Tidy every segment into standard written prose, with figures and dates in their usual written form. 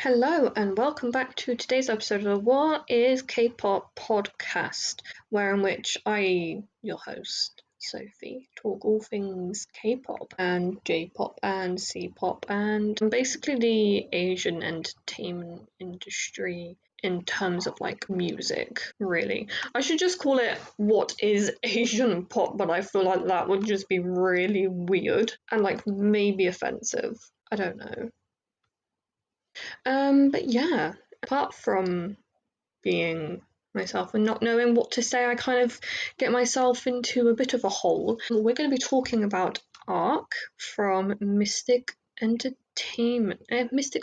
Hello and welcome back to today's episode of the What is K-Pop podcast, in which I, your host, Sophie, talk all things K-pop and J-pop and C-pop and basically the Asian entertainment industry in terms of like music, really. I should just call it What is Asian Pop, but I feel like that would just be really weird and like maybe offensive. I don't know. But yeah, apart from being myself and not knowing what to say, I kind of get myself into a bit of a hole. We're going to be talking about ARrC from Mystic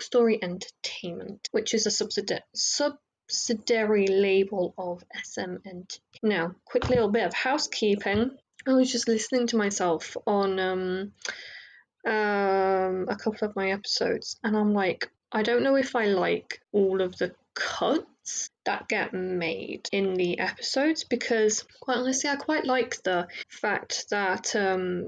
Story Entertainment, which is a subsidiary label of SMNT. Now, quick little bit of housekeeping. I was just listening to myself on a couple of my episodes, and I'm like, I don't know if I like all of the cuts that get made in the episodes, because quite honestly I quite like the fact that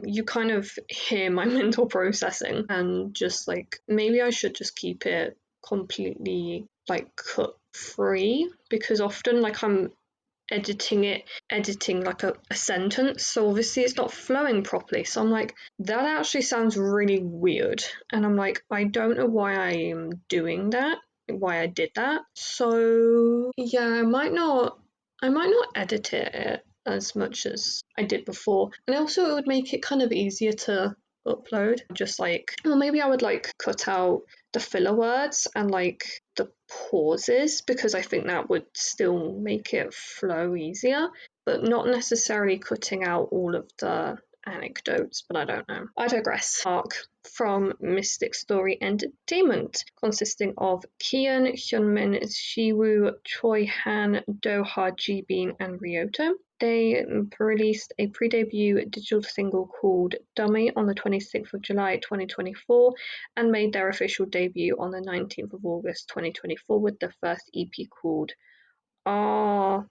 you kind of hear my mental processing, and just like maybe I should just keep it completely like cut free, because often like I'm editing like a sentence, so obviously it's not flowing properly, so I'm like, that actually sounds really weird, and I'm like, I don't know why I am doing that, why I did that. So yeah, I might not edit it as much as I did before, and also it would make it kind of easier to upload. Just like, well, maybe I would like cut out the filler words and like the pauses, because I think that would still make it flow easier, but not necessarily cutting out all of the anecdotes, but I don't know. I digress. ARrC from Mystic Story Entertainment, consisting of Kian, Hyunmin, Shiwoo, Choi Han, Doha, Jimin, and Ryota. They released a pre-debut digital single called Dummy on the 26th of July 2024 and made their official debut on the 19th of August 2024 with the first EP called ARrC,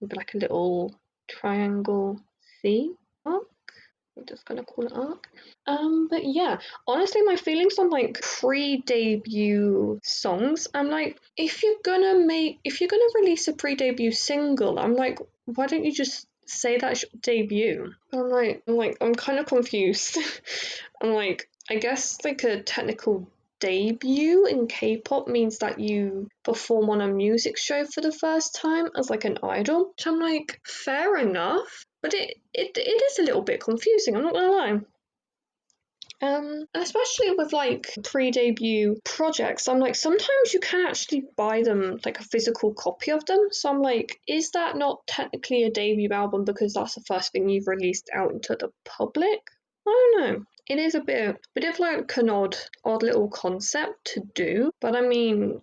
with like a little triangle C. ARrC? I'm just gonna call it ARrC. But yeah, honestly, my feelings on like pre-debut songs, I'm like, if you're gonna release a pre-debut single, I'm like, why don't you just say that's your debut? I'm kind of confused. I'm like, I guess like a technical debut in K-pop means that you perform on a music show for the first time as like an idol, which I'm like, fair enough, but it is a little bit confusing, I'm not gonna lie. Especially with like pre-debut projects, I'm like, sometimes you can actually buy them, like a physical copy of them, so I'm like, is that not technically a debut album because that's the first thing you've released out into the public? I don't know. It is a bit of like an odd little concept to do, but I mean,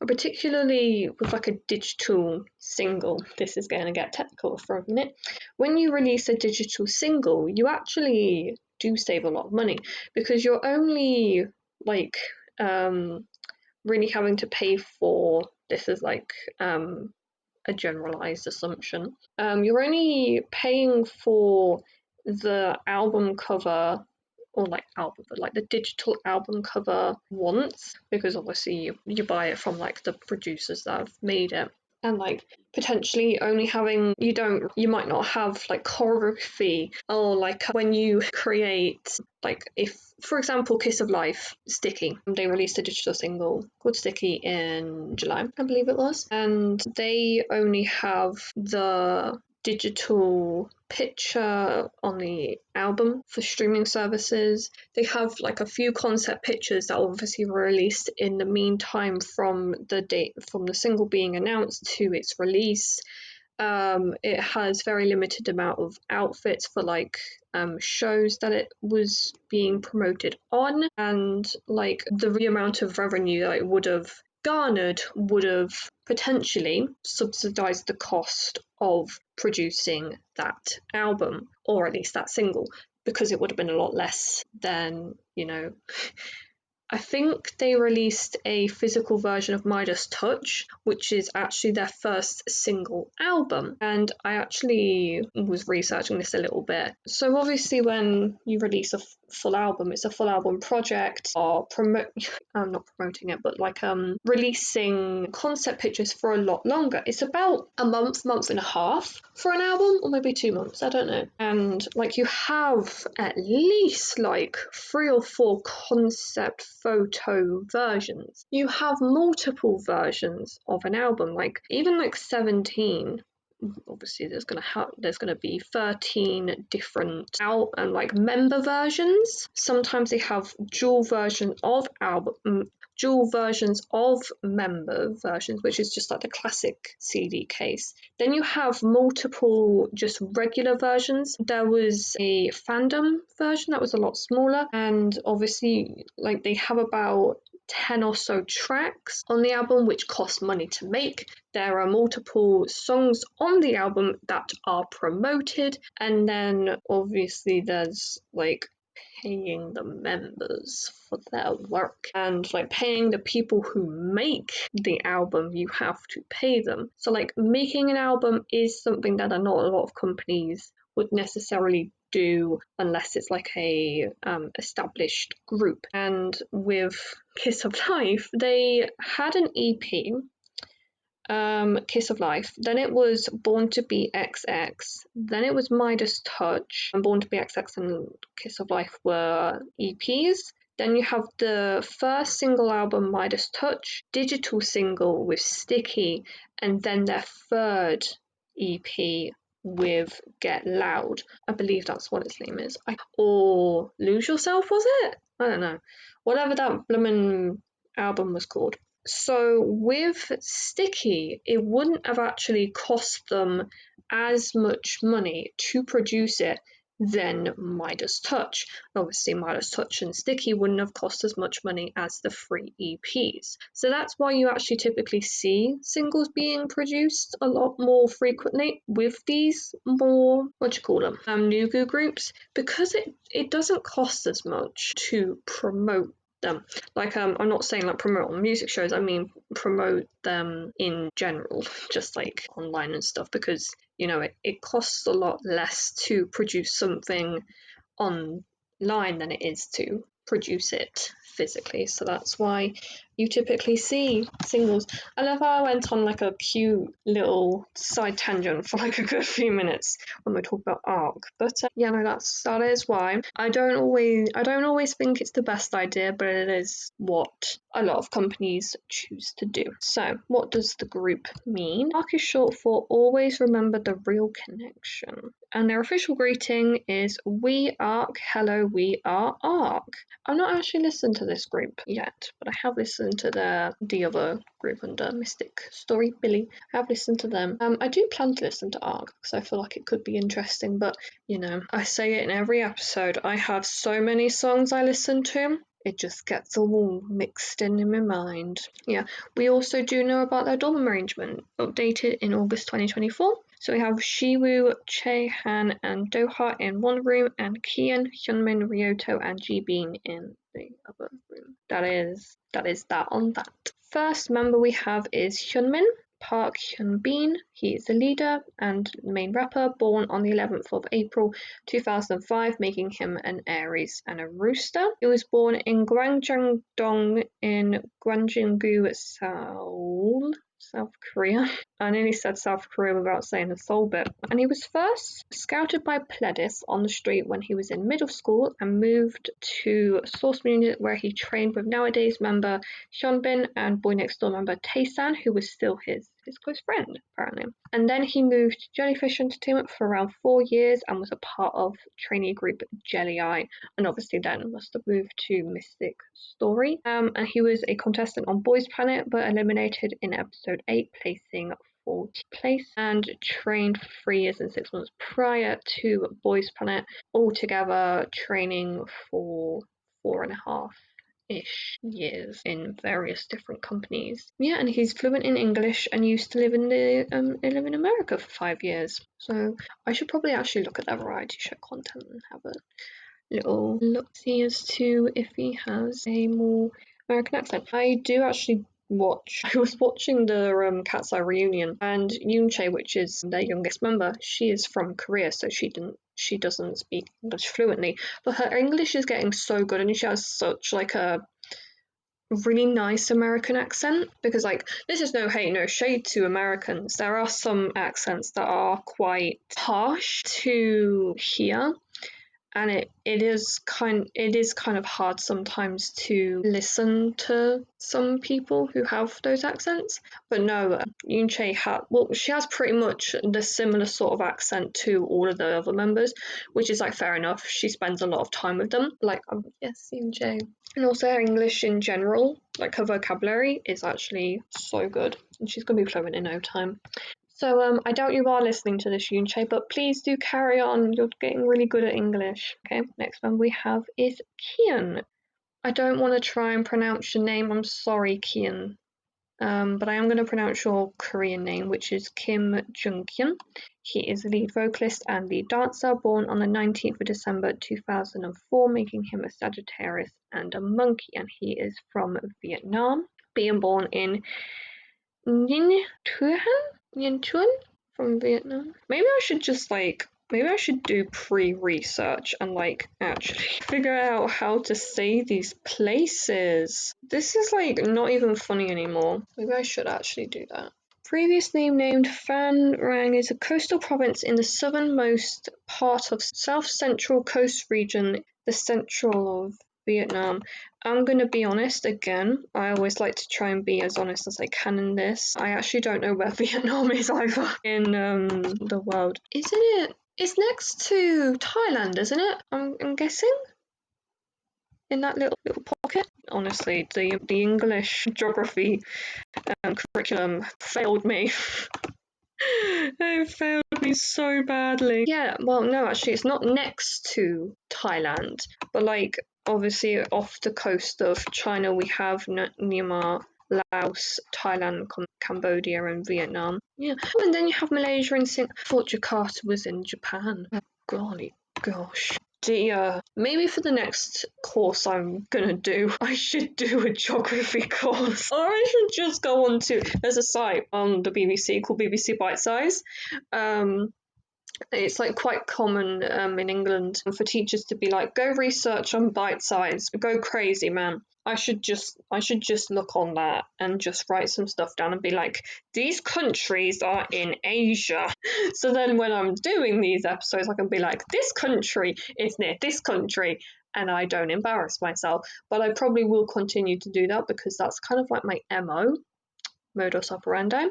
particularly with like a digital single, this is going to get technical for a minute. When you release a digital single, you actually do save a lot of money, because you're only like really having to pay for, this is like a generalized assumption, you're only paying for the album cover, or like the digital album cover once, because obviously you buy it from like the producers that have made it, and like potentially only having, you might not have like choreography, or like when you create, like if for example Kiss of Life, Sticky, they released a digital single called Sticky in July, I believe it was, and they only have the digital picture on the album for streaming services. They have like a few concept pictures that obviously were released in the meantime from the single being announced to its release. It has very limited amount of outfits for like shows that it was being promoted on, and like the amount of revenue that it would have garnered would have potentially subsidized the cost of producing that album, or at least that single, because it would have been a lot less than, I think they released a physical version of Midas Touch, which is actually their first single album. And I actually was researching this a little bit. So obviously when you release a full album, it's a full album project, or not promoting it, but like releasing concept pictures for a lot longer. It's about a month and a half for an album, or maybe 2 months, I don't know. And like you have at least like 3 or 4 concept photo versions. You have multiple versions of an album, like even like 17. Obviously there's gonna be 13 different like member versions. Sometimes they have dual versions of member versions, which is just like the classic CD case. Then you have multiple just regular versions. There was a fandom version that was a lot smaller, and obviously like they have about 10 or so tracks on the album, which cost money to make. There are multiple songs on the album that are promoted, and then obviously there's like paying the members for their work, and like paying the people who make the album. You have to pay them. So like making an album is something that not a lot of companies would necessarily do unless it's like a established group. And with Kiss of Life, they had an EP, Kiss of Life, then it was Born to Be XX, then it was Midas Touch, and Born to Be XX and Kiss of Life were EPs. Then you have the first single album, Midas Touch, digital single with Sticky, and then their third EP with Get Loud. I believe that's what its name is. Or Lose Yourself, was it? I don't know. Whatever that bloomin' album was called. So with Sticky, it wouldn't have actually cost them as much money to produce it than Midas Touch. Obviously, Midas Touch and Sticky wouldn't have cost as much money as the 3 EPs. So that's why you actually typically see singles being produced a lot more frequently with these more, new groups, because it doesn't cost as much to promote them. Like I'm not saying like promote on music shows, I mean promote them in general, just like online and stuff, because it costs a lot less to produce something online than it is to produce it physically. So that's why you typically see singles. I love how I went on like a cute little side tangent for like a good few minutes when we talk about ARrC, but that is why I don't always think it's the best idea, but it is what a lot of companies choose to do. So what does the group mean? ARrC is short for Always Remember the Real Connection, and their official greeting is "We ARrC, hello, we are ARrC." I've not actually listened to this group yet, but I have listened to the other group under Mystic Story Billy. I have listened to them. I do plan to listen to ARrC because I feel like it could be interesting, but I say it in every episode, I have so many songs I listen to, it just gets all mixed in my mind. Yeah, we also do know about their album arrangement, updated in August 2024. So we have Shiwoo, Chaehan, and Doha in one room, and Kian, Hyunmin, Ryoto, and Jibein in the other room. That is that on that. First member we have is Hyunmin, Park Hyunbin. He is the leader and main rapper, born on the 11th of April 2005, making him an Aries and a rooster. He was born in Gwangjang-dong in Gwangingu, South Korea. I nearly said South Korea without saying the Seoul bit. And he was first scouted by Pledis on the street when he was in middle school and moved to Source Music, where he trained with nowadays member Hyunbin and Boy Next Door member Taesan, who was still his close friend, apparently. And then he moved to Jellyfish Entertainment for around 4 years and was a part of trainee group Jelly Eye, and obviously then must have moved to Mystic Story. And he was a contestant on Boys Planet, but eliminated in episode 8, placing 40th place, and trained for 3 years and 6 months prior to Boys Planet, altogether training for 4.5-ish years in various different companies. Yeah, and he's fluent in English and used to live in America for 5 years. So I should probably actually look at their variety show content and have a little look-see as to if he has a more American accent. I do actually watch. I was watching the Cat's Eye reunion, and Yoon-chae, which is their youngest member, she is from Korea, so she doesn't speak English fluently, but her English is getting so good, and she has such like a really nice American accent, because like this is no hate, no shade to Americans. There are some accents that are quite harsh to hear, and it is kind of hard sometimes to listen to some people who have those accents. But no, Yoon-chae she has pretty much the similar sort of accent to all of the other members, which is like fair enough. She spends a lot of time with them. Like yes, Yoon-chae. And also her English in general, like her vocabulary is actually so good, and she's gonna be fluent in no time. So I doubt you are listening to this, Yoon-chae, but please do carry on. You're getting really good at English. Okay, next one we have is Kian. I don't want to try and pronounce your name. I'm sorry, Kian. But I am going to pronounce your Korean name, which is Kim Jung-kyun. He is a lead vocalist and lead dancer, born on the 19th of December 2004, making him a Sagittarius and a monkey, and he is from Vietnam, being born in Ninh Thuan from Vietnam. Maybe I should do pre-research and like actually figure out how to say these places. This is like not even funny anymore. Maybe I should actually do that. Previously named Phan Rang is a coastal province in the southernmost part of South Central Coast region, the central of Vietnam. I'm going to be honest again. I always like to try and be as honest as I can in this. I actually don't know where Vietnam is either in the world. Isn't it? It's next to Thailand, isn't it? I'm guessing. In that little pocket. Honestly, the English geography curriculum failed me. It failed me so badly. Yeah, well, no, actually, it's not next to Thailand, but like obviously off the coast of China, we have Myanmar, Laos, Thailand, Cambodia, and Vietnam. Yeah, and then you have Malaysia and Singapore. I thought Jakarta was in Japan. Oh, golly gosh. Dear, maybe for the next course I'm gonna do, I should do a geography course. Or I should just go on to, there's a site on the BBC called BBC Bite Size. It's like quite common in England for teachers to be like, go research on Bite Size, go crazy, man. I should just look on that and just write some stuff down and be like, these countries are in Asia. So then when I'm doing these episodes, I can be like, this country is near this country, and I don't embarrass myself. But I probably will continue to do that because that's kind of like my modus operandi.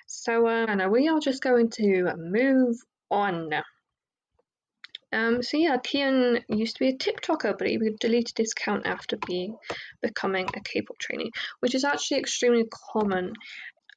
So Anna, we are just going to move on. So yeah, Kian used to be a TikToker, but he deleted his account after becoming a K-pop trainee, which is actually extremely common,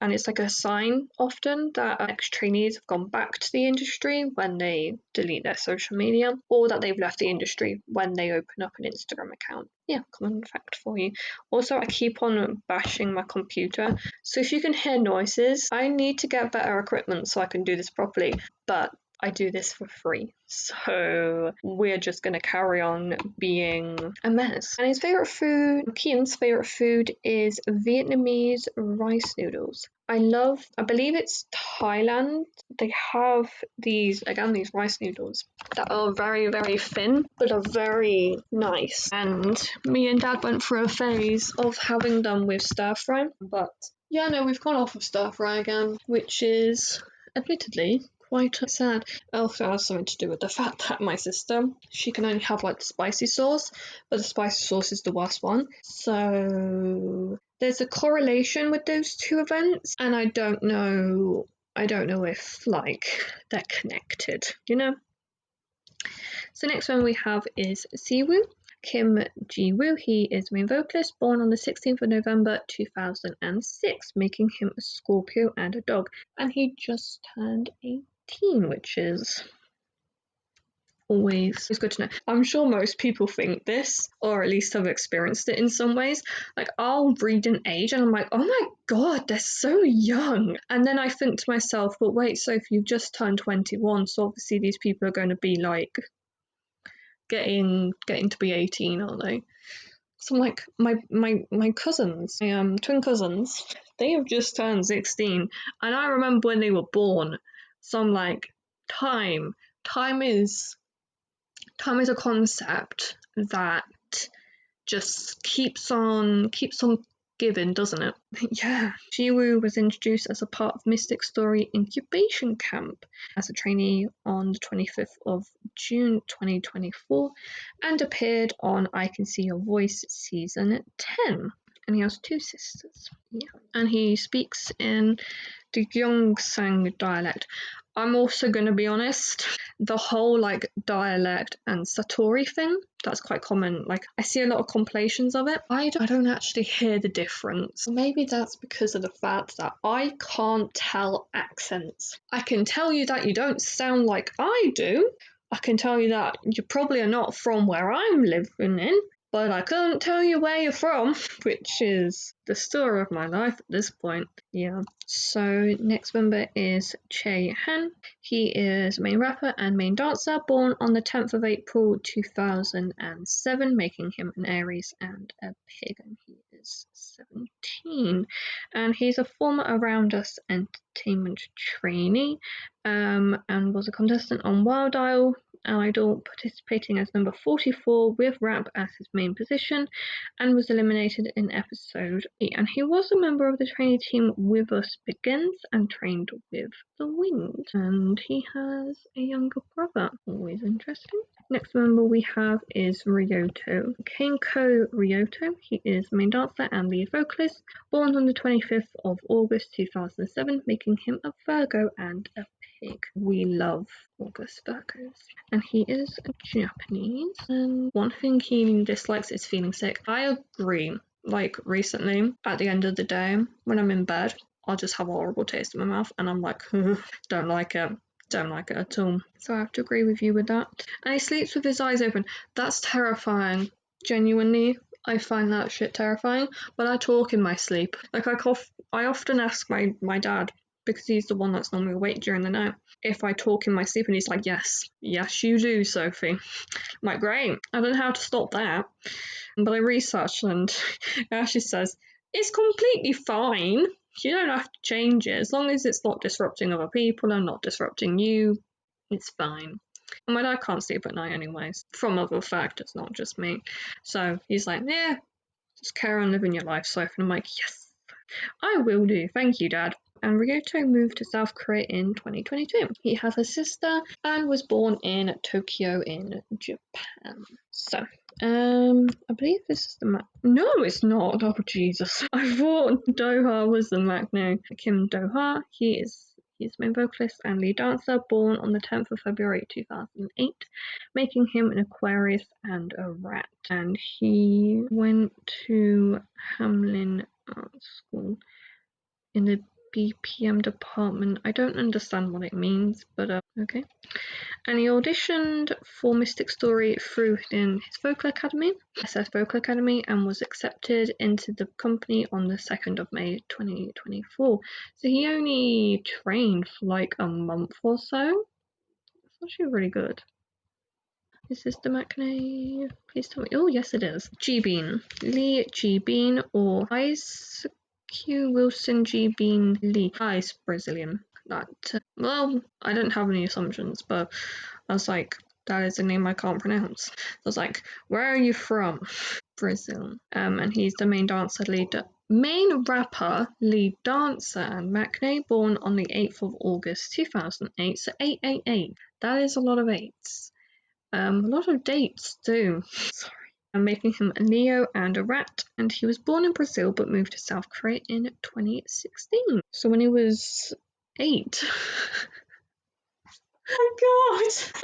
and it's like a sign often that ex-trainees have gone back to the industry when they delete their social media, or that they've left the industry when they open up an Instagram account. Yeah, common fact for you. Also, I keep on bashing my computer, so if you can hear noises, I need to get better equipment so I can do this properly, but I do this for free, so we're just going to carry on being a mess. And Kian's favourite food is Vietnamese rice noodles. I believe it's Thailand, they have these rice noodles that are very, very thin, but are very nice. And me and Dad went through a phase of having them with stir fry, but yeah, no, we've gone off of stir fry again, which is admittedly quite sad. It also has something to do with the fact that my sister, she can only have like the spicy sauce, but the spicy sauce is the worst one. So there's a correlation with those two events, and I don't know if like they're connected, you know? So next one we have is Siwoo. Kim Ji-woo. He is main vocalist, born on the 16th of November 2006, making him a Scorpio and a dog. And he just turned 18, which is always good to know. I'm sure most people think this, or at least have experienced it in some ways. Like, I'll read an age and I'm like, oh my god, they're so young. And then I think to myself, but wait, so if you've just turned 21, so obviously these people are going to be like getting to be 18, aren't they? So I'm like, my cousins, my twin cousins, they have just turned 16, and I remember when they were born. So I'm like, time is a concept that just keeps on giving, doesn't it? Yeah. Jiwoo was introduced as a part of Mystic Story Incubation Camp as a trainee on the 25th of June 2024 and appeared on I Can See Your Voice season 10. And he has 2 sisters. Yeah. And he speaks in the Gyeongsang dialect. I'm also going to be honest, the whole like dialect and Satori thing, that's quite common. Like, I see a lot of compilations of it. I don't actually hear the difference. Maybe that's because of the fact that I can't tell accents. I can tell you that you don't sound like I do. I can tell you that you probably are not from where I'm living in. But I couldn't tell you where you're from, which is the story of my life at this point. Yeah. So next member is Che Han. He is main rapper and main dancer, born on the 10th of April 2007, making him an Aries and a pig, and he is 17. And he's a former Around Us Entertainment trainee, and was a contestant on Wild Idol, participating as number 44 with rap as his main position, and was eliminated in episode 8. And he was a member of the trainee team With Us Begins and trained with the Wind. And he has a younger brother. Always interesting. Next member we have is Ryoto. Kenko Ryoto. He is main dancer and lead vocalist, born on the 25th of August 2007, making him a Virgo and a pig. We love August Virgos. And he is Japanese. And one thing he dislikes is feeling sick. I agree. Like, recently, at the end of the day, when I'm in bed, I'll just have a horrible taste in my mouth, and I'm like, don't like it. Don't like it at all. So I have to agree with you with that. And he sleeps with his eyes open. That's terrifying. Genuinely, I find that shit terrifying. But I talk in my sleep. Like, I often ask my dad, because he's the one that's normally awake during the night, if I talk in my sleep, and he's like, yes you do, Sophie. I'm like, great, I don't know how to stop that. But I researched, and it actually says it's completely fine. You don't have to change it. As long as it's not disrupting other people and not disrupting you, it's fine. And my dad can't sleep at night anyways, from other factors, not just me. So he's like, yeah, just carry on living your life, Sophie. And I'm like, yes, I will do. Thank you, Dad. And Ryoto moved to South Korea in 2022. He has a sister and was born in Tokyo in Japan. So, I believe this is the Mac. No, it's not. Oh, Jesus. I thought Doha was the Mac. No, Kim Doha. He's main vocalist and lead dancer, born on the 10th of February 2008, making him an Aquarius and a rat. And he went to Hamlin Art School in the BPM department. I don't understand what it means, but okay. And he auditioned for Mystic Story through his vocal academy, SS Vocal Academy, and was accepted into the company on the 2nd of May 2024. So he only trained for like a month or so. It's actually really good. Is this the Maknae? Please tell me. Oh, yes, it is. G-Bean. Lee G-Bean, or Ice Q Wilson G-Bean Lee. He's Brazilian. Well, I didn't have any assumptions, but I was like, that is a name I can't pronounce. I was like, where are you from? Brazil. And he's the main rapper, lead dancer, and Maknae, born on the 8th of August 2008. So 888. That is a lot of 8s. A lot of dates too. Sorry. I'm making him a Leo and a rat, and he was born in Brazil but moved to South Korea in 2016. So when he was 8.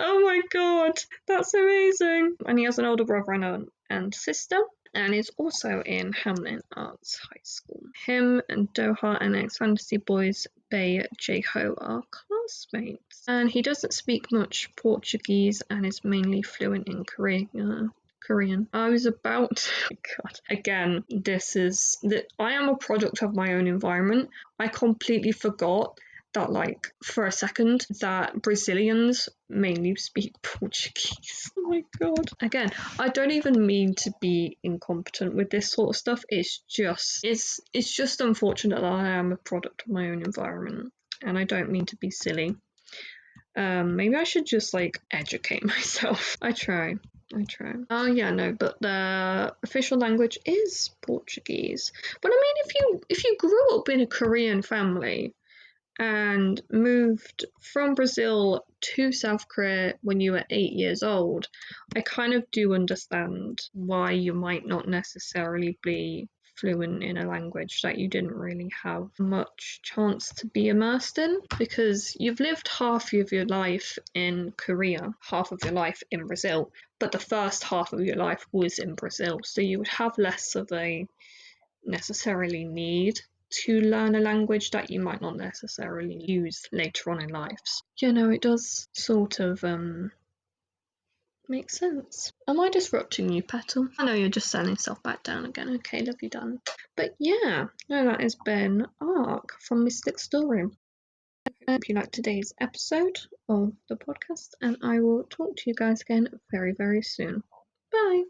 Oh my god, that's amazing. And he has an older brother and sister, and is also in Hamlin Arts High School. Him and Doha and ex-Fantasy Boys Bae Jae-ho are classmates. And he doesn't speak much Portuguese and is mainly fluent in Korean. I was about God. Again, I am a product of my own environment. I completely forgot that, like, for a second, that Brazilians mainly speak Portuguese. Oh my god. Again, I don't even mean to be incompetent with this sort of stuff. It's just unfortunate that I am a product of my own environment, and I don't mean to be silly. Maybe I should just, like, educate myself. I try. Oh yeah, no, but the official language is Portuguese. But I mean, if you grew up in a Korean family and moved from Brazil to South Korea when you were 8 years old, I kind of do understand why you might not necessarily be fluent in a language that you didn't really have much chance to be immersed in, because you've lived half of your life in Korea, half of your life in Brazil, but the first half of your life was in Brazil, so you would have less of a necessarily need to learn a language that you might not necessarily use later on in life. You know, it does sort of make sense. Am I disrupting you, Petal? I know you're just setting yourself back down again. Okay, love you, done. But yeah, no, that has been ARrC from Mystic Story. I hope you liked today's episode of the podcast, and I will talk to you guys again very, very soon. Bye!